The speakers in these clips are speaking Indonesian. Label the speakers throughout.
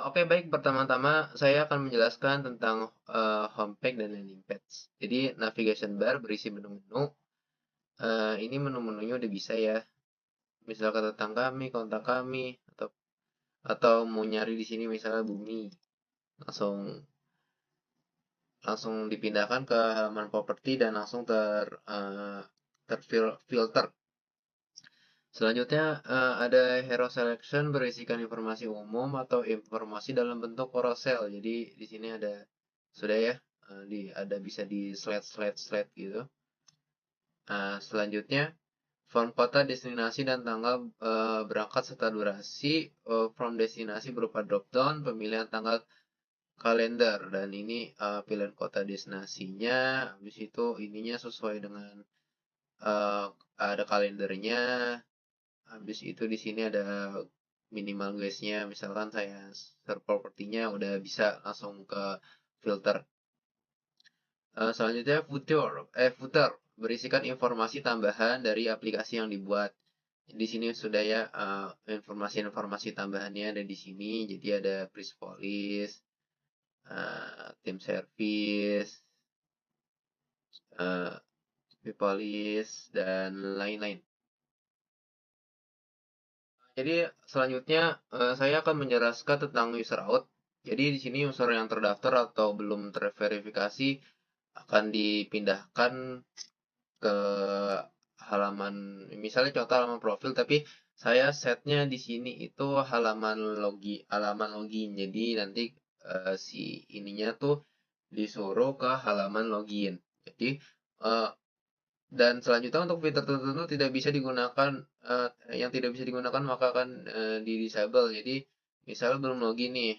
Speaker 1: Oke, baik. Pertama-tama saya akan menjelaskan tentang homepage dan landing page. Jadi navigation bar berisi menu-menu. Ini menu-menunya udah bisa ya. Misalkan tentang kami, kontak kami, atau mau nyari di sini misalnya Bumi, langsung langsung dipindahkan ke halaman properti dan langsung terfilter. Selanjutnya ada hero selection berisikan informasi umum atau informasi dalam bentuk carousel. Jadi di sini ada sudah ya, ada bisa di slide gitu. Selanjutnya form kota, destinasi dan tanggal berangkat serta durasi. From destinasi berupa drop down pemilihan tanggal kalender, dan ini pilihan kota destinasinya. Habis itu ininya sesuai dengan uh, ada kalendernya. Habis itu di sini ada minimal guysnya, misalkan saya search propertinya udah bisa langsung ke filter. Selanjutnya footer berisikan informasi tambahan dari aplikasi yang dibuat. Di sini sudah ya, informasi-informasi tambahannya ada di sini. Jadi ada Prispolis, tim service, uh, Pipolis, dan lain-lain. Jadi selanjutnya saya akan menjelaskan tentang user out. Jadi di sini user yang terdaftar atau belum terverifikasi akan dipindahkan ke halaman, misalnya contoh halaman profil, tapi saya setnya di sini itu halaman login. Jadi nanti si ininya tuh disuruh ke halaman login. Jadi eh, dan selanjutnya untuk fitur tertentu tidak bisa digunakan, yang tidak bisa digunakan maka akan di disable. Jadi misalnya belum login nih,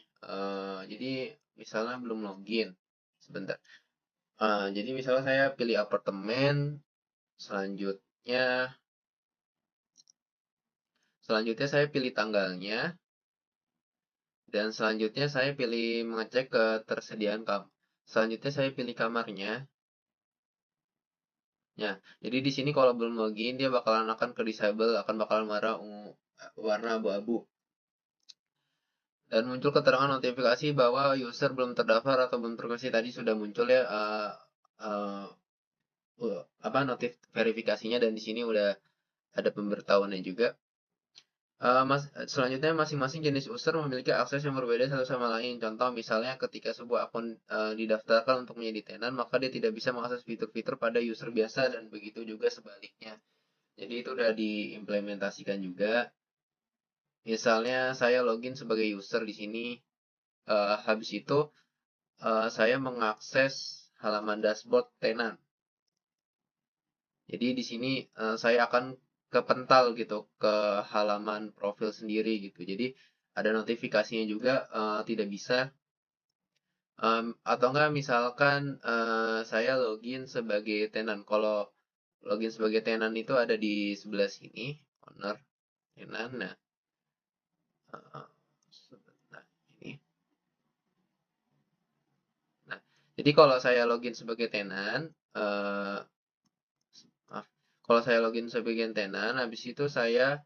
Speaker 1: jadi misalnya belum login, sebentar. Jadi misalnya saya pilih apartemen, selanjutnya selanjutnya saya pilih tanggalnya, dan selanjutnya saya pilih mengecek ketersediaan selanjutnya saya pilih kamarnya. Ya, jadi di sini kalau belum login dia bakalan akan ke disable, akan bakalan warna ungu, warna abu-abu. Dan muncul keterangan notifikasi bahwa user belum terdaftar atau belum terkoneksi. Tadi sudah muncul ya, uh, apa notif verifikasinya, dan di sini udah ada pemberitahuannya juga. Selanjutnya masing-masing jenis user memiliki akses yang berbeda satu sama lain. Contoh misalnya ketika sebuah akun didaftarkan untuk menjadi tenan, maka dia tidak bisa mengakses fitur-fitur pada user biasa, dan begitu juga sebaliknya. Jadi itu udah diimplementasikan juga. Misalnya saya login sebagai user di sini, habis itu saya mengakses halaman dashboard tenan. Jadi di sini saya akan kepental gitu ke halaman profil sendiri gitu. Jadi ada notifikasinya juga, tidak bisa. Atau enggak misalkan saya login sebagai tenan. Kalau login sebagai tenan itu ada di sebelah sini, owner tenan. Nah, uh, sebentar ini. Nah, jadi kalau saya login sebagai tenan, maaf, kalau saya login sebagai tenan, habis itu saya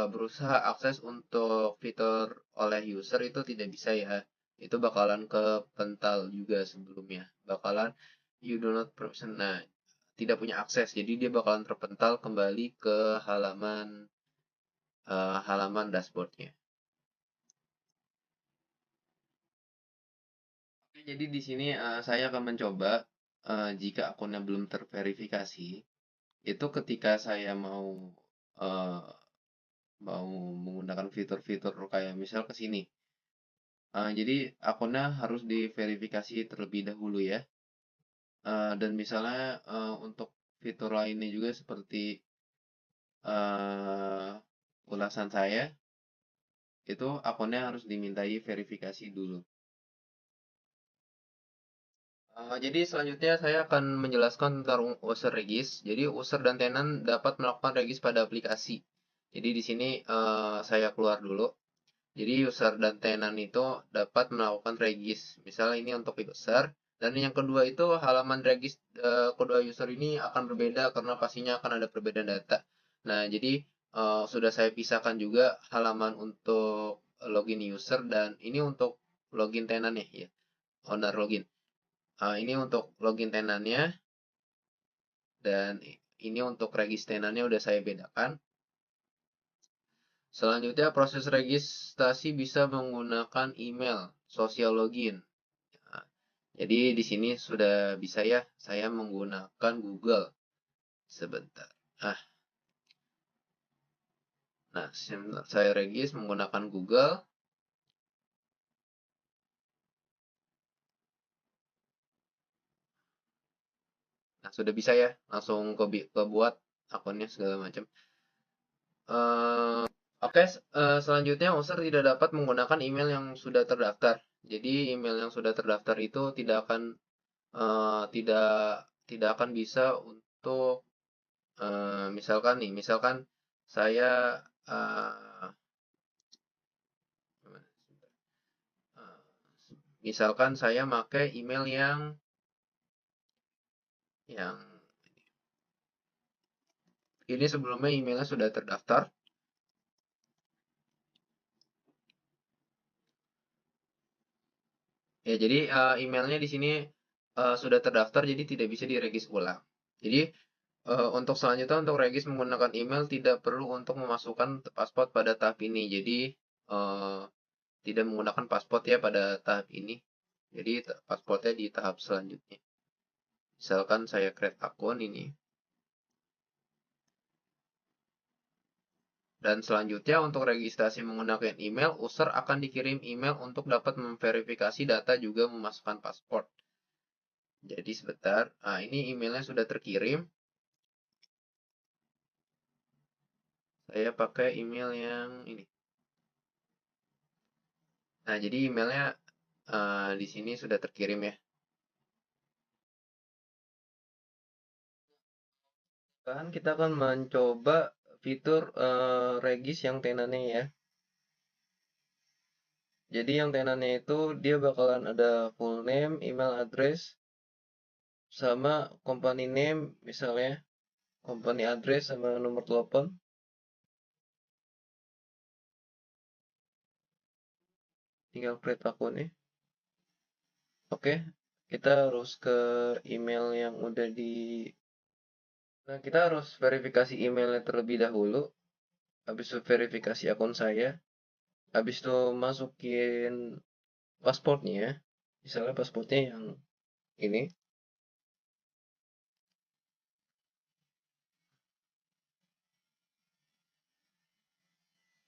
Speaker 1: berusaha akses untuk fitur oleh user itu tidak bisa ya. Itu bakalan ke pental juga sebelumnya. Bakalan you do not permission. Nah, tidak punya akses. Jadi dia bakalan terpental kembali ke halaman dashboardnya. Oke, jadi di sini saya akan mencoba, jika akunnya belum terverifikasi, itu ketika saya eh, mau menggunakan fitur-fitur kayak misal ke sini. Jadi akunnya harus diverifikasi terlebih dahulu ya. Dan misalnya untuk fitur lainnya juga seperti eh, ulasan saya, itu akunnya harus dimintai verifikasi dulu. Jadi selanjutnya saya akan menjelaskan tentang user regis. Jadi user dan tenant dapat melakukan regis pada aplikasi. Jadi di sini saya keluar dulu. Jadi user dan tenant itu dapat melakukan regis. Misalnya ini untuk user, dan yang kedua itu halaman regis kedua user ini akan berbeda karena pastinya akan ada perbedaan data. Nah, jadi sudah saya pisahkan juga halaman untuk login user, dan ini untuk login tenannya ya, owner login. Ini untuk login tenannya, dan ini untuk regis tenannya udah saya bedakan. Selanjutnya proses registrasi bisa menggunakan email social login. Nah, jadi di sini sudah bisa ya, saya menggunakan Google. Sebentar. Nah, saya regis menggunakan Google. Nah, sudah bisa ya, langsung kebuat akunnya segala macam. Oke, selanjutnya user tidak dapat menggunakan email yang sudah terdaftar. Jadi email yang sudah terdaftar itu tidak akan tidak akan bisa untuk misalkan saya uh, misalkan saya pakai email yang ini sebelumnya emailnya sudah terdaftar. Ya, jadi emailnya di sini sudah terdaftar, jadi tidak bisa diregis ulang. Jadi untuk selanjutnya, untuk regis menggunakan email tidak perlu untuk memasukkan paspor pada tahap ini. Jadi tidak menggunakan paspor ya pada tahap ini. Jadi paspornya di tahap selanjutnya. Misalkan saya create akun ini. Dan selanjutnya untuk registrasi menggunakan email, user akan dikirim email untuk dapat memverifikasi data juga memasukkan paspor. Jadi sebentar, ini emailnya sudah terkirim. Saya pakai email yang ini. Nah, jadi emailnya di sini sudah terkirim ya. Kan kita akan mencoba fitur regis yang tenannya ya. Jadi yang tenannya itu dia bakalan ada full name, email address, sama company name misalnya, company address sama nomor telepon. Tinggal create akunnya. Oke, kita harus ke email yang udah di. Nah, kita harus verifikasi emailnya terlebih dahulu. Habis itu verifikasi akun saya. Habis itu masukin pasportnya. Misalnya pasportnya yang ini.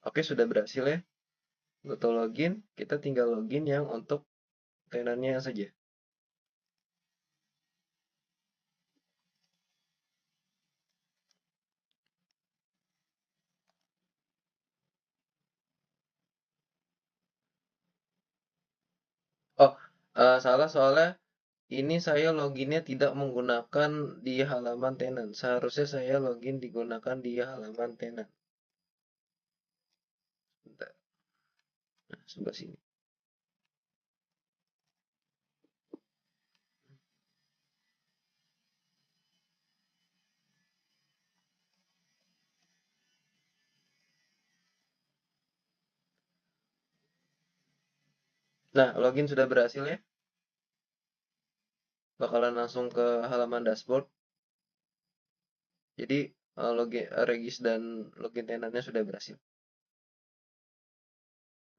Speaker 1: Oke, sudah berhasil ya. Untuk login, kita tinggal login yang untuk tenannya saja. Oh, salah soalnya ini saya loginnya tidak menggunakan di halaman tenan. Seharusnya saya login digunakan di halaman tenan. Bentar. Nah, sebelah sini. Nah, login sudah berhasil ya. Bakalan langsung ke halaman dashboard. Jadi login regis dan login tenannya sudah berhasil.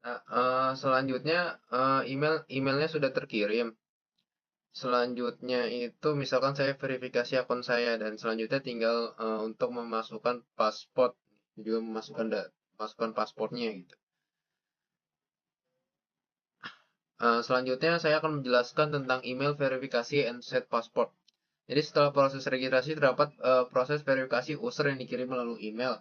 Speaker 1: Nah, selanjutnya emailnya sudah terkirim. Selanjutnya itu misalkan saya verifikasi akun saya, dan selanjutnya tinggal untuk memasukkan paspor, juga memasukkan paspornya gitu. Selanjutnya saya akan menjelaskan tentang email verifikasi and set passport. Jadi setelah proses registrasi terdapat proses verifikasi user yang dikirim melalui email.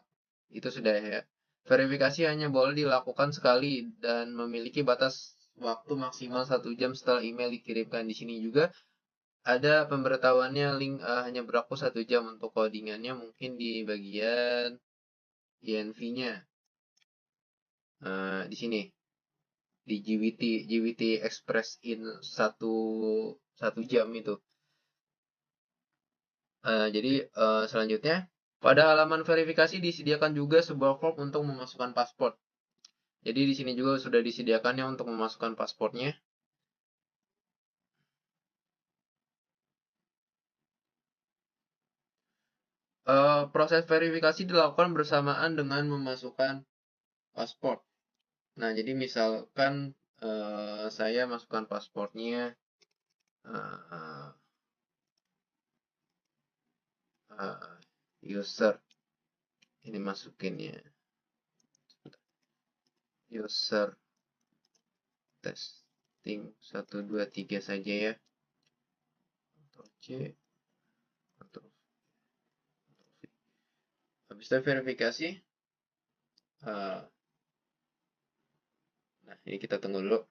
Speaker 1: Itu sudah ya. Verifikasi hanya boleh dilakukan sekali dan memiliki batas waktu maksimal 1 jam setelah email dikirimkan. Di sini juga ada pemberitahuannya, link hanya berlaku 1 jam. Untuk codingannya mungkin di bagian INV-nya. Di sini di GWT Express in satu jam itu. Jadi selanjutnya pada halaman verifikasi disediakan juga sebuah form untuk memasukkan paspor. Jadi di sini juga sudah disediakannya untuk memasukkan paspornya. Proses verifikasi dilakukan bersamaan dengan memasukkan paspor. Nah, jadi misalkan saya masukkan paspornya, uh, user, ini masukinnya user testing 1 2 3 saja ya. Ctrl C, Ctrl V. Habis itu verifikasi. Nah, ini kita tunggu dulu.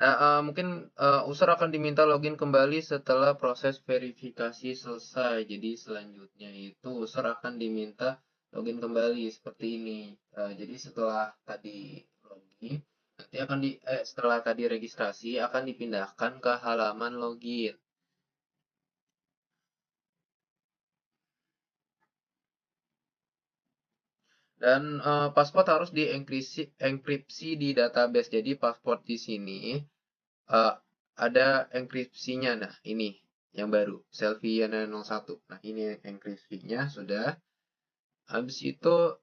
Speaker 1: Nah, mungkin user akan diminta login kembali setelah proses verifikasi selesai. Jadi selanjutnya itu user akan diminta login kembali seperti ini. Jadi setelah tadi login, nanti setelah tadi registrasi akan dipindahkan ke halaman login. Dan paspor harus dienkripsi di database. Jadi paspor di sini ada enkripsinya. Nah, ini yang baru, Selviana 01. Nah, ini enkripsinya sudah. Habis itu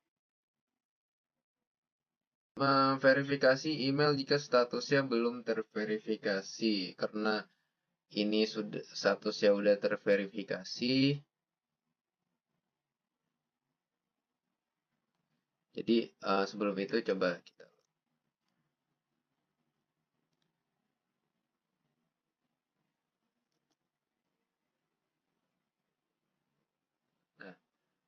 Speaker 1: memverifikasi email jika statusnya belum terverifikasi. Karena ini sudah statusnya sudah terverifikasi. Jadi sebelum itu coba kita. Nah,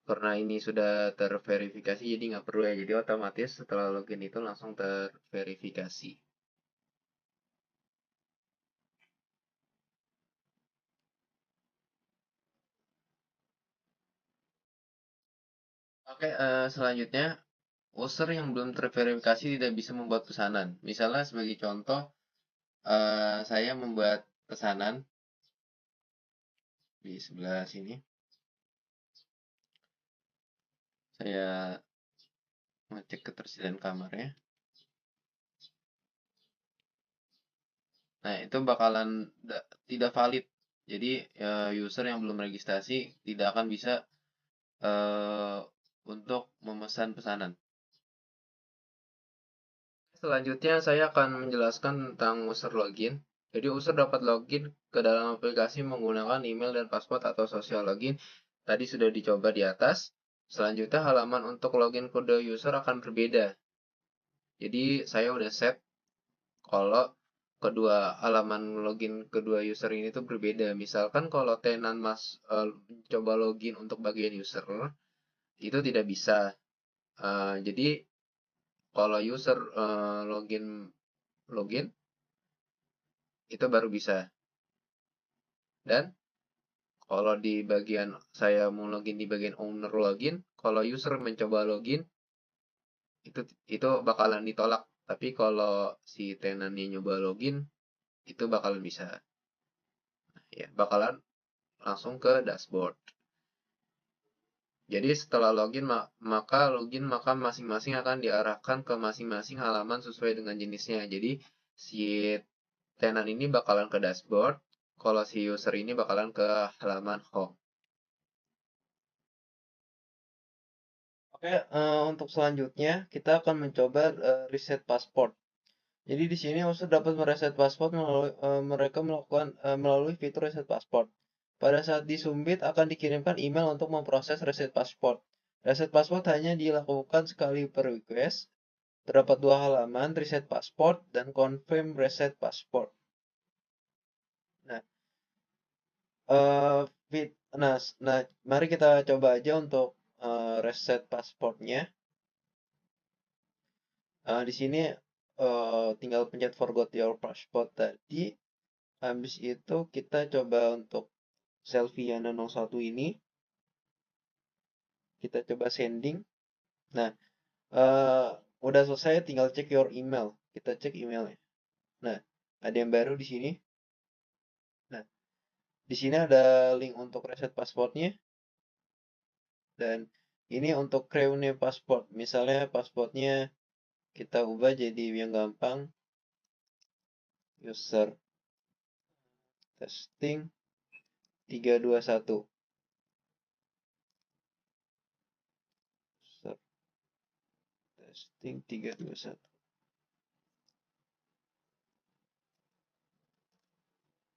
Speaker 1: karena ini sudah terverifikasi jadi nggak perlu ya. Jadi otomatis setelah login itu langsung terverifikasi. Oke, selanjutnya user yang belum terverifikasi tidak bisa membuat pesanan. Misalnya sebagai contoh, saya membuat pesanan di sebelah sini. Saya ngecek ketersediaan kamarnya. Nah, itu bakalan tidak valid. Jadi, user yang belum registrasi tidak akan bisa untuk memesan pesanan. Selanjutnya, saya akan menjelaskan tentang user login. Jadi, user dapat login ke dalam aplikasi menggunakan email dan password atau social login. Tadi sudah dicoba di atas. Selanjutnya, halaman untuk login kode user akan berbeda. Jadi, saya udah set kalau kedua halaman login kedua user ini tuh berbeda. Misalkan kalau tenan coba login untuk bagian user, itu tidak bisa. Jadi, kalau user login itu baru bisa. Dan kalau di bagian saya mau login di bagian owner login, kalau user mencoba login itu bakalan ditolak. Tapi kalau si tenannya nyoba login itu bakalan bisa. Ya, bakalan langsung ke dashboard. Jadi setelah maka masing-masing akan diarahkan ke masing-masing halaman sesuai dengan jenisnya. Jadi si tenan ini bakalan ke dashboard, kalau si user ini bakalan ke halaman home. Oke, untuk selanjutnya kita akan mencoba reset password. Jadi di sini user dapat mereset password mereka melakukan melalui fitur reset password. Pada saat disumbit akan dikirimkan email untuk memproses reset password. Reset password hanya dilakukan sekali per request. Terdapat dua halaman, reset password dan confirm reset password. Nah, mari kita coba aja untuk reset passwordnya. Di sini tinggal pencet forgot your password tadi. Habis itu kita coba untuk Selviana 01 ini. Kita coba sending. Nah, udah selesai tinggal cek your email. Kita cek emailnya. Nah, ada yang baru di sini. Nah, di sini ada link untuk reset passwordnya. Dan ini untuk reune pasport. Misalnya pasportnya kita ubah jadi yang gampang, user testing 321. User testing 321.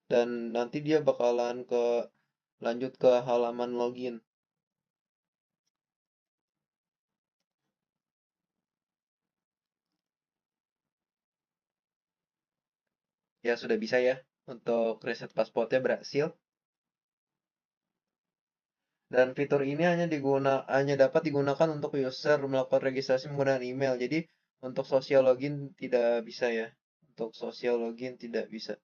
Speaker 1: Dan nanti dia bakalan lanjut ke halaman login. Ya sudah bisa ya, untuk reset pasportnya berhasil. Dan fitur ini hanya dapat digunakan untuk user melakukan registrasi menggunakan email. Jadi untuk social login tidak bisa ya. Untuk social login tidak bisa.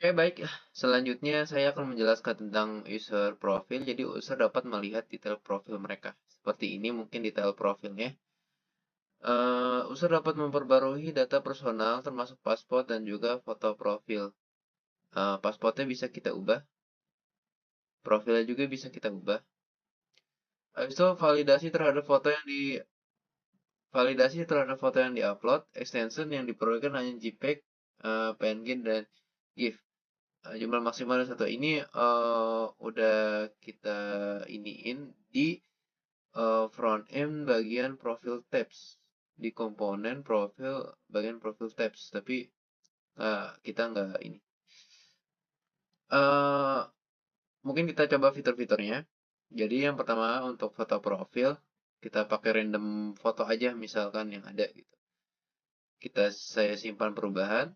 Speaker 1: Oke, baik. Selanjutnya saya akan menjelaskan tentang user profil. Jadi user dapat melihat detail profil mereka. Seperti ini mungkin detail profilnya. User dapat memperbarui data personal termasuk paspor dan juga foto profil. Pasportnya bisa kita ubah. Profilnya juga bisa kita ubah. Habis itu validasi terhadap foto yang diupload, extension yang diperolehkan hanya JPEG, PNG dan GIF. Jumlah maksimal satu ini udah kita iniin di front end bagian profil tabs, di komponen profil bagian profil tabs, tapi kita nggak ini. Mungkin kita coba fitur-fiturnya. Jadi yang pertama untuk foto profil kita pakai random foto aja misalkan yang ada gitu. Saya simpan perubahan.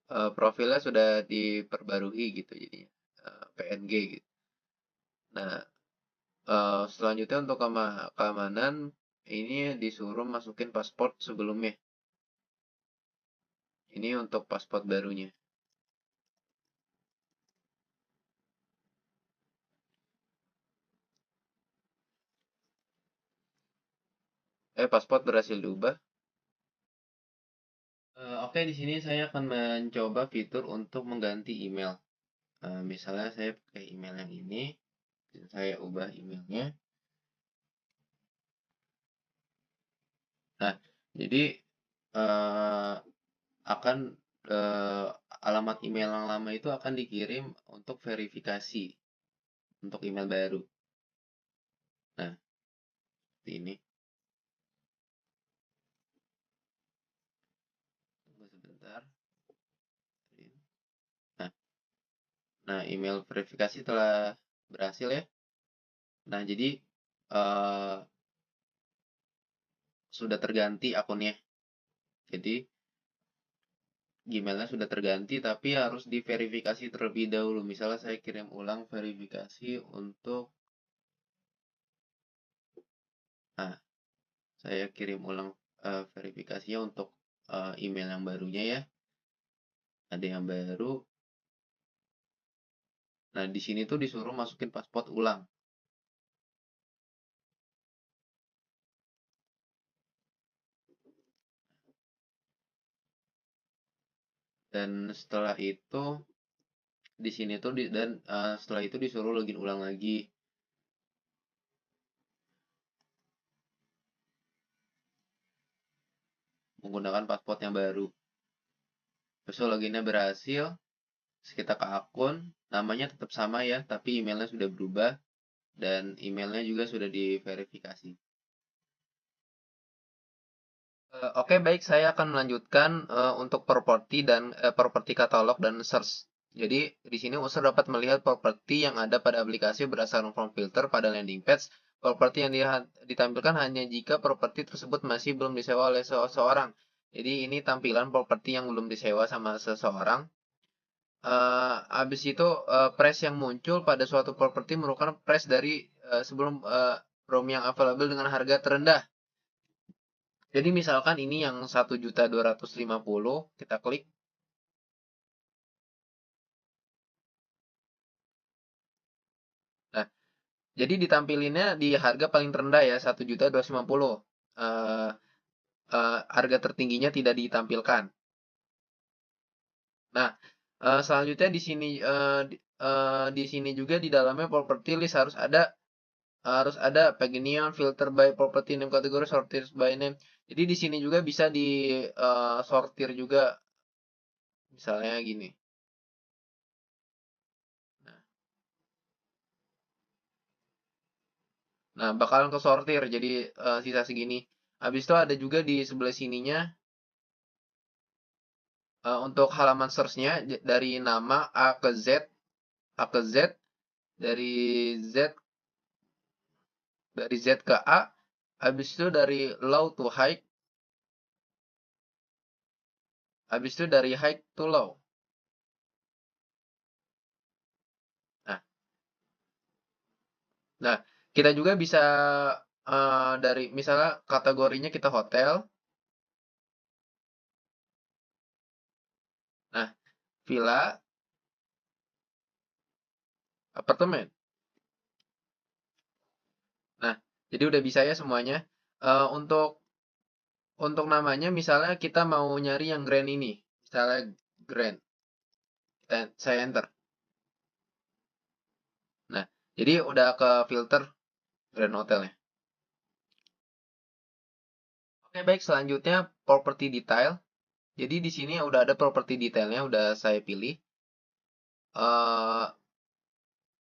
Speaker 1: Nah, profilnya sudah diperbarui gitu jadinya, PNG gitu. Nah, selanjutnya untuk keamanan ini disuruh masukin paspor sebelumnya. Ini untuk paspor barunya. Paspor berhasil diubah. Oke, di sini saya akan mencoba fitur untuk mengganti email. Misalnya saya pakai email yang ini, saya ubah emailnya. Nah, jadi eh, akan eh, alamat email yang lama itu akan dikirim untuk verifikasi untuk email baru. Nah, seperti ini. Tunggu sebentar. Nah, email verifikasi telah berhasil ya. Nah, jadi eh, sudah terganti akunnya. Jadi Gmailnya sudah terganti, tapi harus diverifikasi terlebih dahulu. Misalnya saya kirim ulang verifikasi untuk, nah, saya kirim ulang verifikasinya untuk email yang barunya ya. Ada yang baru. Nah, di sini tuh disuruh masukin paspor ulang. Dan setelah itu di sini tuh setelah itu disuruh login ulang lagi. Menggunakan paspor yang baru. Terus loginnya berhasil, kita ke akun, namanya tetap sama ya, tapi emailnya sudah berubah dan emailnya juga sudah diverifikasi. Oke, baik, saya akan melanjutkan untuk properti dan properti katalog dan search. Jadi di sini user dapat melihat properti yang ada pada aplikasi berdasarkan form filter pada landing page. Properti yang ditampilkan hanya jika properti tersebut masih belum disewa oleh seseorang. Jadi ini tampilan properti yang belum disewa sama seseorang. Habis itu price yang muncul pada suatu properti merupakan price dari sebelum room yang available dengan harga terendah. Jadi misalkan ini yang 1.250.000, kita klik. Nah, jadi ditampilinnya di harga paling terendah ya, 1.250.000. eh, harga tertingginya tidak ditampilkan. Nah, selanjutnya di sini juga di dalamnya property list harus ada Paginian filter by property name kategori sortir by name. Jadi di sini juga bisa di sortir juga misalnya gini. Nah, bakalan ke sortir jadi sisa segini. Habis itu ada juga di sebelah sininya untuk halaman search-nya dari nama A ke Z, dari Z dari Z ke A, habis itu dari low to high, habis itu dari high to low. Nah, nah kita juga bisa dari misalnya kategorinya kita hotel. Nah, villa, apartemen. Nah, jadi udah bisa ya semuanya. Untuk namanya misalnya kita mau nyari yang grand ini. Misalnya grand. Saya enter. Nah, jadi udah ke filter grand hotelnya. Oke, baik. Selanjutnya property detail. Jadi di sini udah ada property detailnya, udah saya pilih.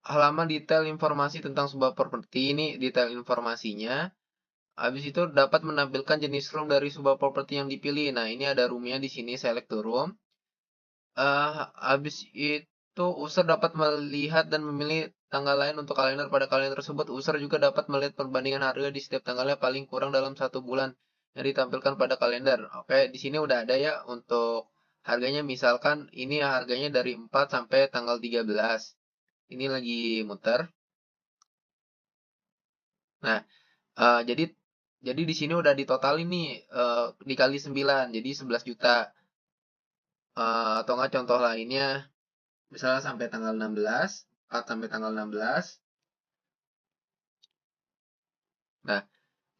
Speaker 1: Halaman detail informasi tentang sebuah properti ini detail informasinya. Habis itu dapat menampilkan jenis room dari sebuah properti yang dipilih. Nah, ini ada roomnya di sini, select to room. Habis itu user dapat melihat dan memilih tanggal lain untuk kalender pada kalender tersebut. User juga dapat melihat perbandingan harga di setiap tanggalnya paling kurang dalam 1 bulan yang ditampilkan pada kalender. Oke, di sini udah ada ya untuk harganya. Misalkan ini harganya dari 4 sampai tanggal 13. Ini lagi muter. Nah, jadi di sini udah ditotalin nih dikali 9 jadi 11 juta. Atau enggak contoh lainnya misalnya sampai tanggal 16, sampai tanggal 16. Nah,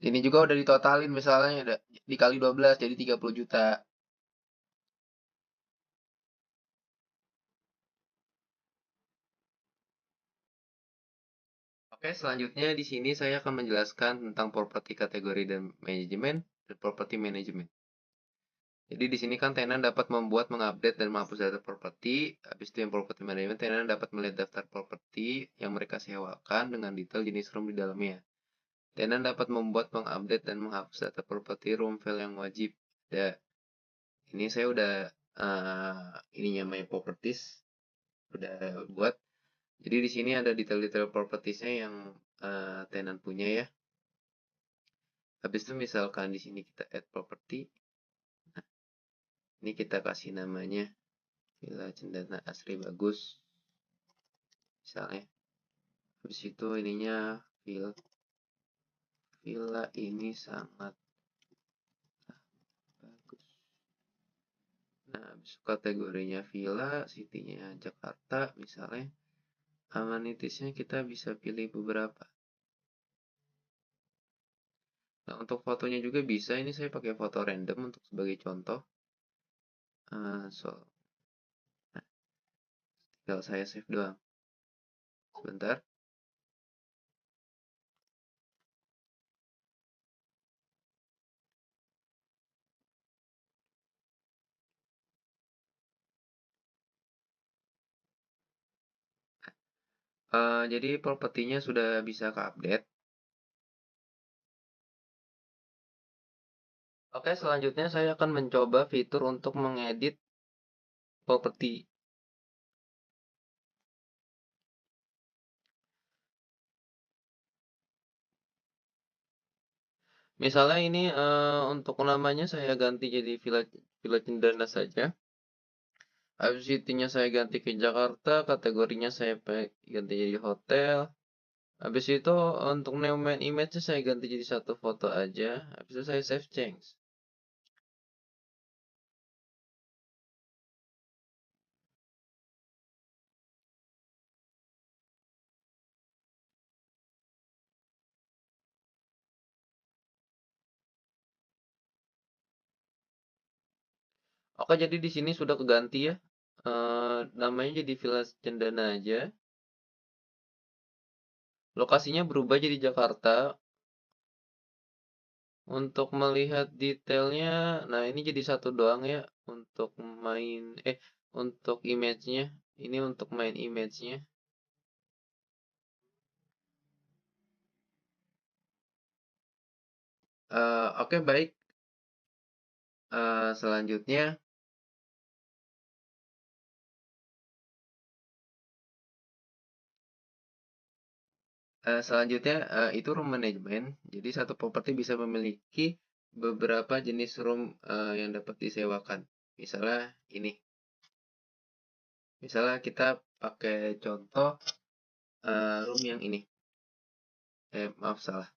Speaker 1: ini juga udah ditotalin misalnya dikali 12 jadi 30 juta. Oke, selanjutnya di sini saya akan menjelaskan tentang properti kategori dan manajemen dan properti manajemen. Jadi di sini kan tenan dapat membuat, mengupdate, dan menghapus data properti. Habis itu yang properti manajemen, tenan dapat melihat daftar properti yang mereka sewakan dengan detail jenis room di dalamnya. Tenan dapat membuat, mengupdate, dan menghapus data properti room file yang wajib ada. Ini saya udah ininya my properties udah buat. Jadi di sini ada detail-detail propertiesnya yang tenan punya ya. Habis itu misalkan di sini kita add property. Nah, ini kita kasih namanya Villa Cendana Asri Bagus. Misalnya. Habis itu ininya villa ini sangat bagus. Nah, habis kategorinya villa, city-nya Jakarta misalnya. Amenitiesnya kita bisa pilih beberapa. Nah, untuk fotonya juga bisa. Ini saya pakai foto random untuk sebagai contoh. Nah, tinggal saya save doang. Sebentar. Jadi propertinya sudah bisa ke-update. Oke, selanjutnya saya akan mencoba fitur untuk mengedit properti. Misalnya ini untuk namanya saya ganti jadi Villa Villa Cendana saja. Habis itunya saya ganti ke Jakarta, kategorinya saya ganti jadi hotel. Habis itu untuk name and image saya ganti jadi satu foto aja. Habis itu saya save change. Oke, jadi di sini sudah keganti ya. Namanya jadi Villa Cendana aja. Lokasinya berubah jadi Jakarta. Untuk melihat detailnya, nah ini jadi satu doang ya untuk main untuk image-nya. Ini untuk main image-nya. Oke, baik. Selanjutnya itu room management. Jadi satu properti bisa memiliki beberapa jenis room yang dapat disewakan. Misalnya ini. Misalnya kita pakai contoh room yang ini. Maaf salah.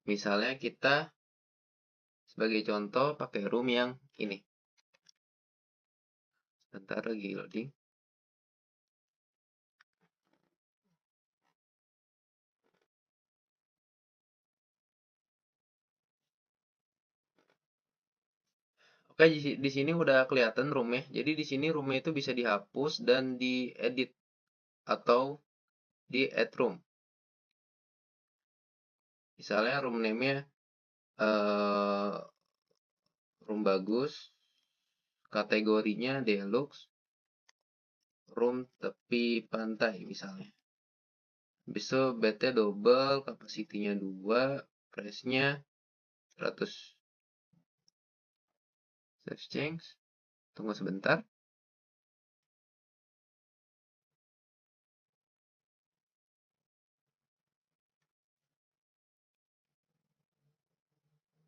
Speaker 1: Misalnya kita sebagai contoh pakai room yang ini. Sebentar lagi loading. Oke, di sini udah kelihatan roomnya. Jadi di sini roomnya itu bisa dihapus dan diedit atau di add room. Misalnya room name-nya room bagus, kategorinya deluxe, room tepi pantai misalnya. Habis itu bednya double, kapasitinya 2, price-nya 100. Save change. Tunggu sebentar.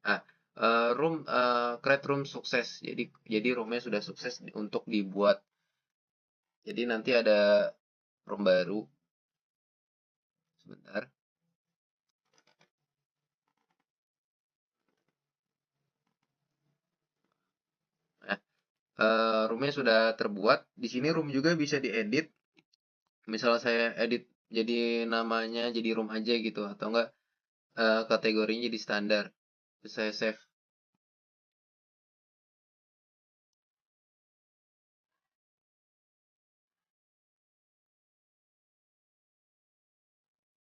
Speaker 1: Ah, create room sukses. Jadi roomnya sudah sukses untuk dibuat. Jadi nanti ada room baru. Sebentar. Nah, roomnya sudah terbuat. Di sini room juga bisa diedit. Misal saya edit jadi namanya jadi room aja gitu, atau enggak kategorinya jadi standar. Terus saya save.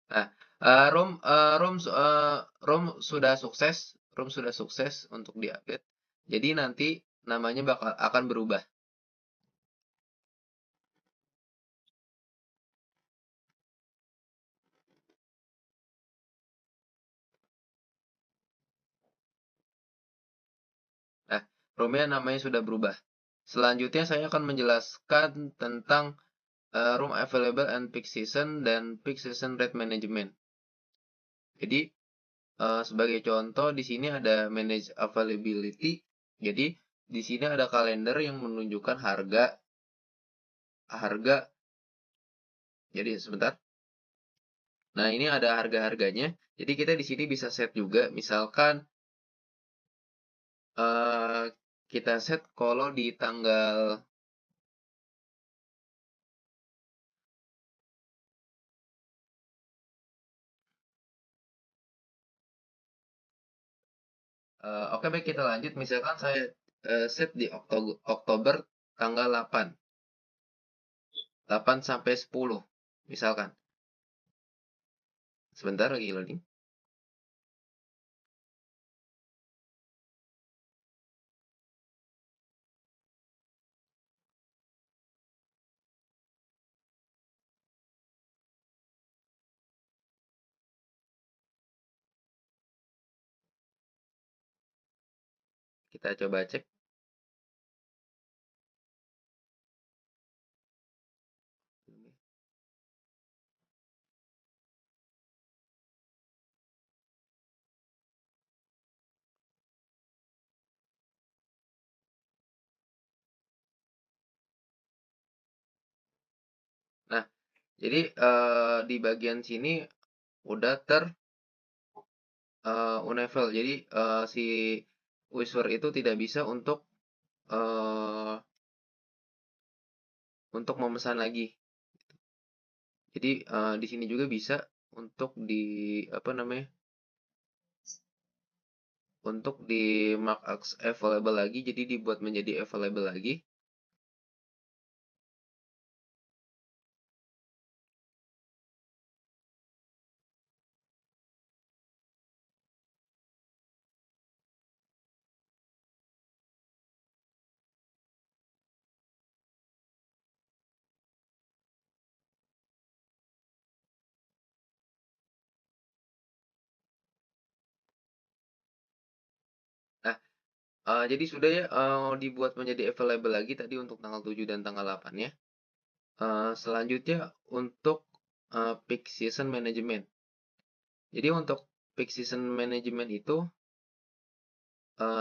Speaker 1: Nah, room sudah sukses untuk diupdate. Jadi nanti namanya bakal akan berubah. Nah, roomnya namanya sudah berubah. Selanjutnya saya akan menjelaskan tentang room available and peak season dan peak season rate management. Jadi sebagai contoh di sini ada manage availability. Jadi di sini ada kalender yang menunjukkan harga harga. Jadi sebentar. Nah, ini ada harga-harganya. Jadi kita di sini bisa set juga. Misalkan eh kita set kalau di tanggal oke, baik, kita lanjut. Misalkan saya set di Oktober tanggal 8. 8 sampai 10 misalkan. Sebentar lagi loading. Kita coba cek. Nah, jadi di bagian sini udah unavail. Jadi si user itu tidak bisa uh, untuk memesan lagi. Jadi di sini juga bisa untuk di apa namanya? untuk di mark as available lagi, jadi dibuat menjadi available lagi. Nah, jadi sudah ya, dibuat menjadi available lagi tadi untuk tanggal 7 dan tanggal 8 ya. Selanjutnya untuk peak season management. Jadi untuk peak season management itu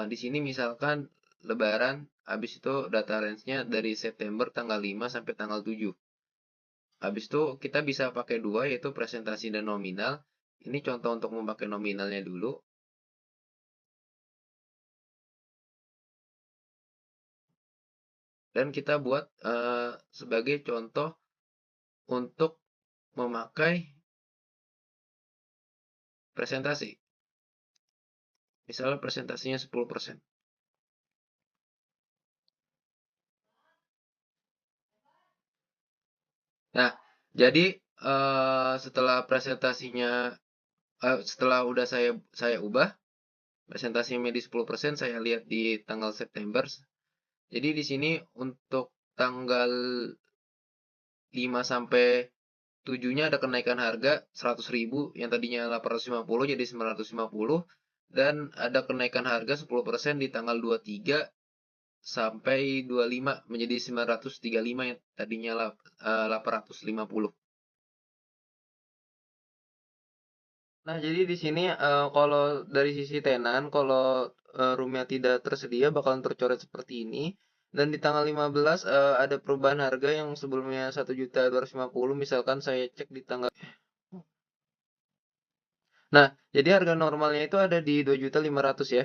Speaker 1: di sini misalkan Lebaran, habis itu data range-nya dari September tanggal 5 sampai tanggal 7. Habis itu kita bisa pakai dua, yaitu presentasi dan nominal. Ini contoh untuk memakai nominalnya dulu. Dan kita buat sebagai contoh untuk memakai presentasi. Misalnya presentasinya 10%. Nah, jadi setelah presentasinya setelah udah saya ubah presentasinya menjadi 10%, saya lihat di tanggal September. Jadi di sini untuk tanggal 5 sampai 7-nya ada kenaikan harga 100.000, yang tadinya 850 jadi 950, dan ada kenaikan harga 10% di tanggal 23 sampai 25 menjadi 935 yang tadinya 850. Nah, jadi di sini kalau dari sisi tenan, kalau roomnya tidak tersedia bakalan tercoret seperti ini. Dan di tanggal 15 ada perubahan harga yang sebelumnya 1.250.000, misalkan saya cek di tanggal. Nah, jadi harga normalnya itu ada di 2.500.000 ya.